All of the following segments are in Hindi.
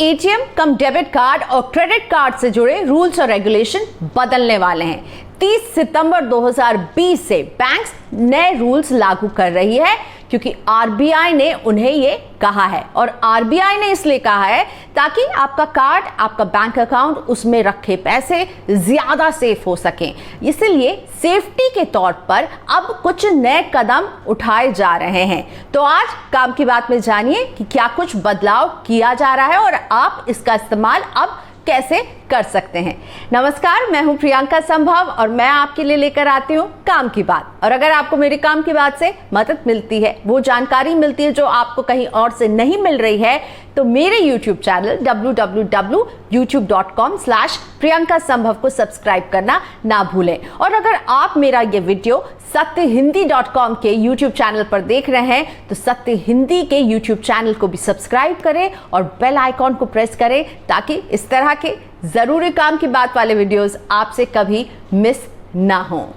एटीएम कम डेबिट कार्ड और क्रेडिट कार्ड से जुड़े रूल्स और रेगुलेशन बदलने वाले हैं। 30 सितंबर 2020 से बैंक्स नए रूल्स लागू कर रही है क्योंकि आरबीआई ने उन्हें ये कहा है, और आरबीआई ने इसलिए कहा है ताकि आपका कार्ड, आपका बैंक अकाउंट, उसमें रखे पैसे ज्यादा सेफ हो सकें। इसलिए सेफ्टी के तौर पर अब कुछ नए कदम उठाए जा रहे हैं। तो आज काम की बात में जानिए कि क्या कुछ बदलाव किया जा रहा है और आप इसका इस्तेमाल अब कैसे कर सकते हैं। नमस्कार, मैं हूं प्रियंका संभव और मैं आपके लिए लेकर आती हूं काम की बात। और अगर आपको मेरी काम की बात से मदद मिलती है, वो जानकारी मिलती है जो आपको कहीं और से नहीं मिल रही है, तो मेरे YouTube चैनल www.youtube.com/priyankaSambhav को सब्सक्राइब करना ना भूलें। और अगर आप मेरा ये वीडियो सत्यहिंदी.com के YouTube चैनल पर देख रहे हैं तो सत्य हिंदी के YouTube चैनल को भी सब्सक्राइब करें और बेल आइकॉन को प्रेस करें ताकि इस तरह के जरूरी काम की बात वाले वीडियोस आपसे कभी मिस ना हो।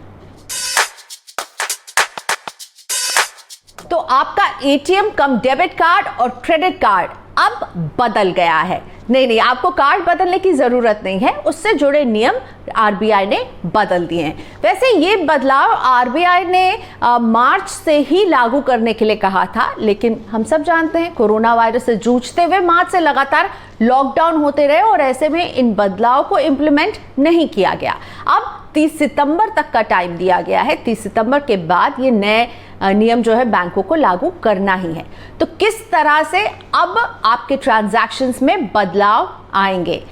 तो आपका एटीएम कम डेबिट कार्ड और क्रेडिट कार्ड अब बदल गया है। नहीं, आपको कार्ड बदलने की जरूरत नहीं है, उससे जुड़े नियम आरबीआई ने बदल दिए हैं। वैसे ये बदलाव आरबीआई ने मार्च से ही लागू करने के लिए कहा था, लेकिन हम सब जानते हैं कोरोना वायरस से जूझते हुए मार्च से लगातार लॉकडाउन होते रहे और ऐसे में इन बदलाव को इंप्लीमेंट नहीं किया गया। अब 30 सितंबर तक का टाइम दिया गया है। 30 सितंबर के बाद ये नए नियम जो है बैंकों को लागू करना ही है। तो किस तरह से अब आपके ट्रांजैक्शंस में बदलाव आएंगे,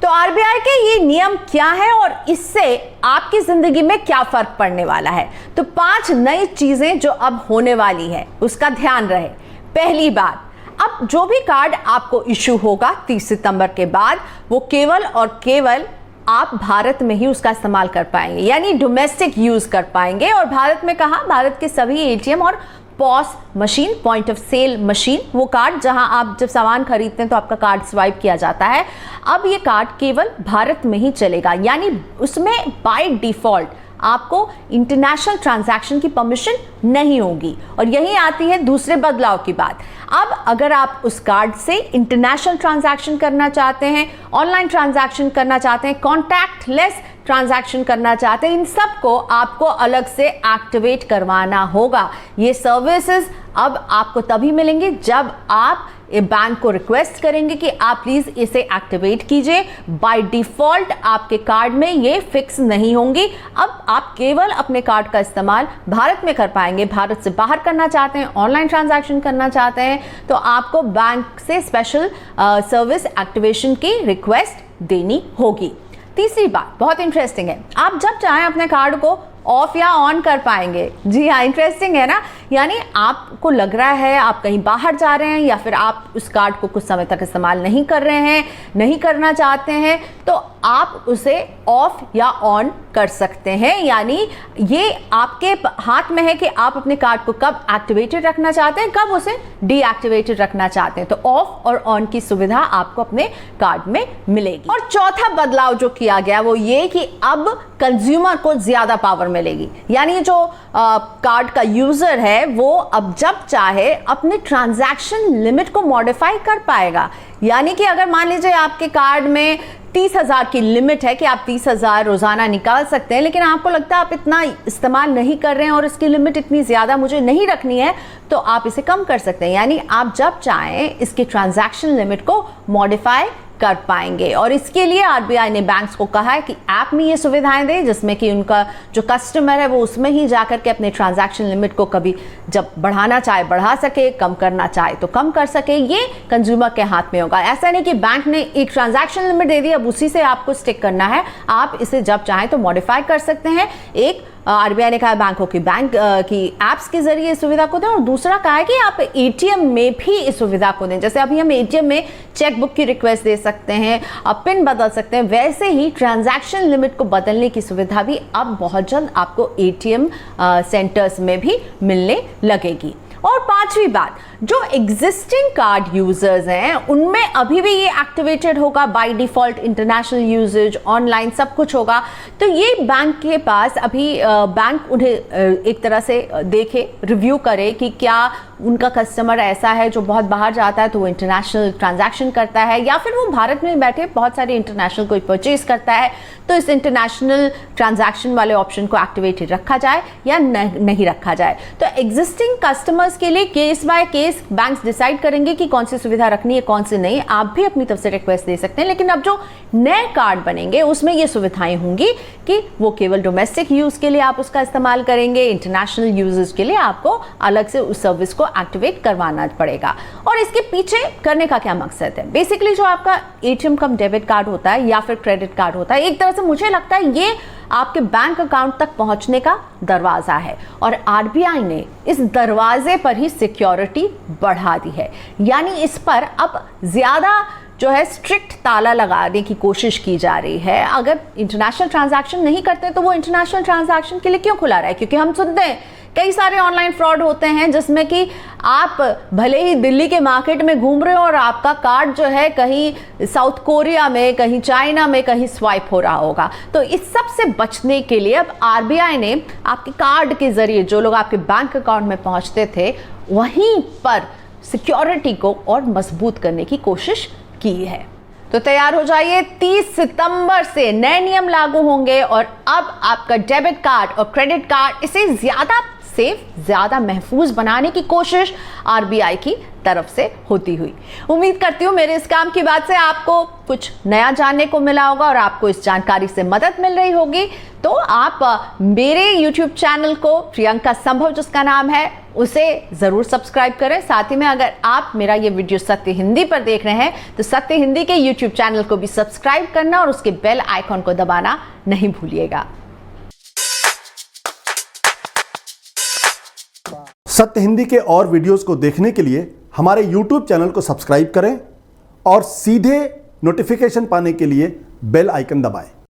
तो आरबीआई के ये नियम क्या है और इससे आपकी जिंदगी में क्या फर्क पड़ने वाला है। तो 5 नई चीजें जो अब होने वाली है उसका ध्यान रहे। पहली बात, अब जो भी कार्ड आपको इशू होगा 30 सितंबर के बाद, वो केवल और केवल आप भारत में ही उसका इस्तेमाल कर पाएंगे, यानी डोमेस्टिक यूज कर पाएंगे। और भारत में कहा, भारत के सभी एटीएम और POS machine, point of sale machine, वो कार्ड जहां आप जब सामान खरीदते हैं तो आपका कार्ड स्वाइप किया जाता है, अब ये कार्ड केवल भारत में ही चलेगा, यानी उसमें बाय डिफॉल्ट आपको इंटरनेशनल ट्रांजैक्शन की परमिशन नहीं होगी। और यही आती है दूसरे बदलाव की बात। अब अगर आप उस कार्ड से इंटरनेशनल ट्रांजैक्शन करना चाहते हैं, ऑनलाइन ट्रांजैक्शन करना चाहते हैं, कॉन्टैक्टलेस ट्रांजैक्शन करना चाहते हैं, इन सब को आपको अलग से एक्टिवेट करवाना होगा। ये सर्विसेज अब आपको तभी मिलेंगे जब आप बैंक को रिक्वेस्ट करेंगे कि आप प्लीज इसे एक्टिवेट कीजिए। बाय डिफॉल्ट आपके कार्ड में ये फिक्स नहीं होंगी। अब आप केवल अपने कार्ड का इस्तेमाल भारत में कर पाएंगे। भारत से बाहर करना चाहते हैं, ऑनलाइन ट्रांजैक्शन करना चाहते हैं, तो आपको बैंक से स्पेशल सर्विस एक्टिवेशन की रिक्वेस्ट देनी होगी। तीसरी बात बहुत इंटरेस्टिंग है, आप जब चाहें अपने कार्ड को ऑफ या ऑन कर पाएंगे। जी हाँ, इंटरेस्टिंग है ना। यानी आपको लग रहा है आप कहीं बाहर जा रहे हैं या फिर आप उस कार्ड को कुछ समय तक इस्तेमाल नहीं कर रहे हैं, नहीं करना चाहते हैं, तो आप उसे ऑफ या ऑन कर सकते हैं। यानी ये आपके हाथ में है कि आप अपने कार्ड को कब एक्टिवेटेड रखना चाहते हैं, कब उसे डीएक्टिवेटेड रखना चाहते हैं। तो ऑफ और ऑन की सुविधा आपको अपने कार्ड में मिलेगी। और चौथा बदलाव जो किया गया वो ये कि अब कंज्यूमर को ज्यादा पावर मिलेगी। यानी जो कार्ड का यूजर है वो अब जब चाहे अपने ट्रांजैक्शन लिमिट को मॉडिफाई कर पाएगा। यानी कि अगर मान लीजिए आपके कार्ड में 30,000 की लिमिट है कि आप 30,000 रोजाना निकाल सकते हैं, लेकिन आपको लगता है आप इतना इस्तेमाल नहीं कर रहे हैं और इसकी लिमिट इतनी ज्यादा मुझे नहीं रखनी है, तो आप इसे कम कर सकते हैं। यानी आप जब चाहें इसकी ट्रांजैक्शन लिमिट को मॉडिफाई कर पाएंगे। और इसके लिए आरबीआई ने बैंक्स को कहा है कि ऐप में ये सुविधाएं दें जिसमें कि उनका जो कस्टमर है वो उसमें ही जाकर के अपने ट्रांजैक्शन लिमिट को कभी जब बढ़ाना चाहे बढ़ा सके, कम करना चाहे तो कम कर सके। ये कंज्यूमर के हाथ में होगा। ऐसा नहीं कि बैंक ने एक ट्रांजैक्शन लिमिट दे दी, अब उसी से आपको स्टिक करना है। आप इसे जब चाहें तो मॉडिफाई कर सकते हैं। एक आरबीआई ने कहा बैंकों की बैंक की एप्स के जरिए इस सुविधा को दें, और दूसरा कहा है कि आप एटीएम में भी इस सुविधा को दें। जैसे अभी हम एटीएम में चेकबुक की रिक्वेस्ट दे सकते हैं, पिन बदल सकते हैं, वैसे ही ट्रांजैक्शन लिमिट को बदलने की सुविधा भी अब बहुत जल्द आपको एटीएम सेंटर्स में भी मिलने लगेगी। और पांचवी बात, जो एग्जिस्टिंग कार्ड यूजर्स हैं उनमें अभी भी ये एक्टिवेटेड होगा by default, international usage, online सब कुछ होगा। तो ये बैंक के पास अभी बैंक उन्हें एक तरह से देखे, रिव्यू करे कि क्या उनका कस्टमर ऐसा है जो बहुत बाहर जाता है तो वो इंटरनेशनल ट्रांजैक्शन करता है, या फिर वो भारत में बैठे बहुत सारे इंटरनेशनल कोई परचेज करता है, तो इस इंटरनेशनल ट्रांजैक्शन वाले ऑप्शन को एक्टिवेटेड रखा जाए या नहीं रखा जाए। तो एग्जिस्टिंग कस्टमर्स के लिए case by case banks decide करेंगे कि कौन सी सुविधा रखनी है कौन सी नहीं। आप भी अपनी तरफ से रिक्वेस्ट दे सकते हैं, लेकिन अब जो नए कार्ड बनेंगे उसमें ये सुविधाएं होंगी कि वो केवल डोमेस्टिक यूज के लिए आप उसका इस्तेमाल करेंगे, इंटरनेशनल यूजेस के लिए आपको अलग से उस सर्विस को एक्टिवेट करवाना पड़ेगा। और इसके पीछे करने का क्या मकसद है? बेसिकली जो आपका एटीएम कम डेबिट कार्ड होता है या फिर क्रेडिट कार्ड होता है, एक तरह से मुझे लगता है ये आपके बैंक अकाउंट तक पहुंचने का दरवाजा है, और आरबीआई ने इस दरवाजे पर ही सिक्योरिटी बढ़ा दी है। यानी इस पर अब ज्यादा जो है स्ट्रिक्ट ताला लगाने की कोशिश की जा रही है। अगर इंटरनेशनल ट्रांजैक्शन नहीं करते तो वो इंटरनेशनल ट्रांजैक्शन के लिए क्यों खुला रहा है? क्योंकि हम सुनते हैं कई सारे ऑनलाइन फ्रॉड होते हैं जिसमें कि आप भले ही दिल्ली के मार्केट में घूम रहे हो और आपका कार्ड जो है कहीं साउथ कोरिया में, कहीं चाइना में, कहीं स्वाइप हो रहा होगा। तो इस सब से बचने के लिए अब आरबीआई ने आपके कार्ड के जरिए जो लोग आपके बैंक अकाउंट में पहुंचते थे वहीं पर सिक्योरिटी को और मजबूत करने की कोशिश की है। तो तैयार हो जाइए, 30 सितंबर से नए नियम लागू होंगे और अब आपका डेबिट कार्ड और क्रेडिट कार्ड इसे ज्यादा सेफ, ज्यादा महफूज बनाने की कोशिश आरबीआई की तरफ से होती हुई। उम्मीद करती हूँ मेरे इस काम की बात से आपको कुछ नया जानने को मिला होगा और आपको इस जानकारी से मदद मिल रही होगी। तो आप मेरे YouTube चैनल को, प्रियंका संभव जिसका नाम है, उसे जरूर सब्सक्राइब करें। साथ ही में अगर आप मेरा ये वीडियो सत्य हिंदी पर देख रहे हैं तो सत्य हिंदी के YouTube चैनल को भी सब्सक्राइब करना और उसके बेल आइकॉन को दबाना नहीं भूलिएगा। सत्य हिंदी के और वीडियोस को देखने के लिए हमारे YouTube चैनल को सब्सक्राइब करें और सीधे नोटिफिकेशन पाने के लिए बेल आइकन दबाएं।